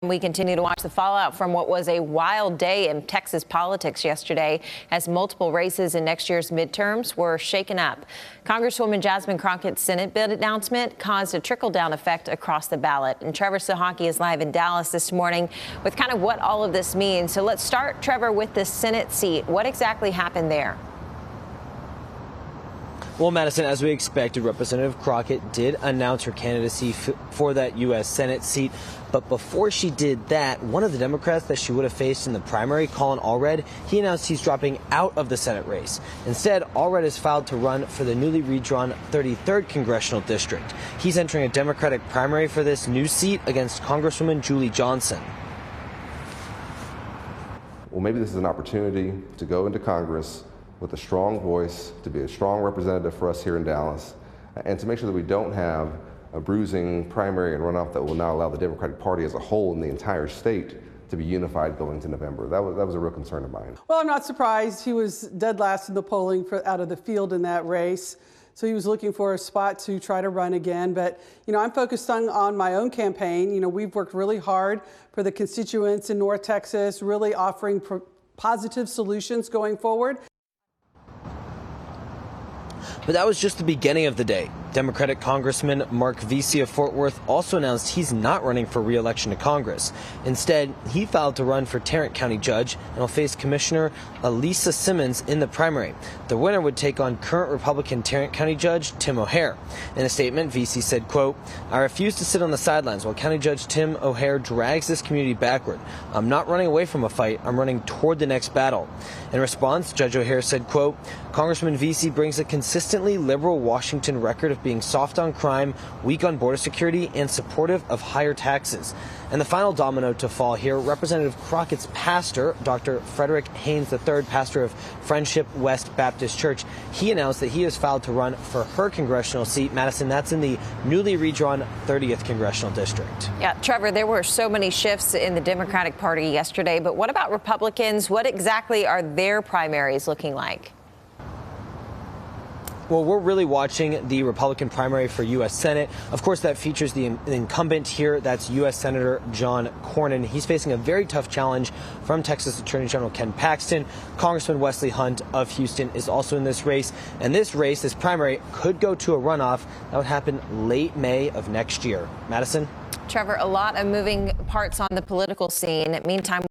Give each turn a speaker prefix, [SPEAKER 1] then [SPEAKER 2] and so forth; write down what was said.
[SPEAKER 1] We continue to watch the fallout from what was a wild day in Texas politics yesterday as multiple races in next year's midterms were shaken up. Congresswoman Jasmine Crockett's Senate bid announcement caused a trickle-down effect across the ballot. And Trevor Sahaki is live in Dallas this morning with kind of what all of this means. So let's start, Trevor, with the Senate seat. What exactly happened there?
[SPEAKER 2] Well, Madison, as we expected, Representative Crockett did announce her candidacy for that U.S. Senate seat. But before she did that, one of the Democrats that she would have faced in the primary, Colin Allred, he announced he's dropping out of the Senate race. Instead, Allred has filed to run for the newly redrawn 33rd Congressional District. He's entering a Democratic primary for this new seat against Congresswoman Julie Johnson.
[SPEAKER 3] Well, maybe this is an opportunity to go into Congress with a strong voice, to be a strong representative for us here in Dallas, and to make sure that we don't have a bruising primary and runoff that will not allow the Democratic Party as a whole in the entire state to be unified going to November. That was a real concern of mine.
[SPEAKER 4] Well, I'm not surprised. He was dead last in the polling out of the field in that race. So he was looking for a spot to try to run again. But, I'm focused on my own campaign. We've worked really hard for the constituents in North Texas, really offering positive solutions going forward.
[SPEAKER 2] But that was just the beginning of the day. Democratic Congressman Mark Veasey of Fort Worth also announced he's not running for re-election to Congress. Instead, he filed to run for Tarrant County Judge and will face Commissioner Elisa Simmons in the primary. The winner would take on current Republican Tarrant County Judge Tim O'Hare. In a statement, Veasey said, quote, "I refuse to sit on the sidelines while County Judge Tim O'Hare drags this community backward. I'm not running away from a fight. I'm running toward the next battle." In response, Judge O'Hare said, quote, "Congressman Veasey brings a consistently liberal Washington record of being soft on crime, weak on border security, and supportive of higher taxes." And the final domino to fall here, Representative Crockett's pastor, Dr. Frederick Haynes III, pastor of Friendship West Baptist Church, he announced that he has filed to run for her congressional seat. Madison, that's in the newly redrawn 30th Congressional District.
[SPEAKER 1] Yeah, Trevor, there were so many shifts in the Democratic Party yesterday, but what about Republicans? What exactly are their primaries looking like?
[SPEAKER 2] Well, we're really watching the Republican primary for U.S. Senate. Of course, that features the incumbent here. That's U.S. Senator John Cornyn. He's facing a very tough challenge from Texas Attorney General Ken Paxton. Congressman Wesley Hunt of Houston is also in this race. And this race, this primary, could go to a runoff. That would happen late May of next year. Madison?
[SPEAKER 1] Trevor, a lot of moving parts on the political scene. Meantime,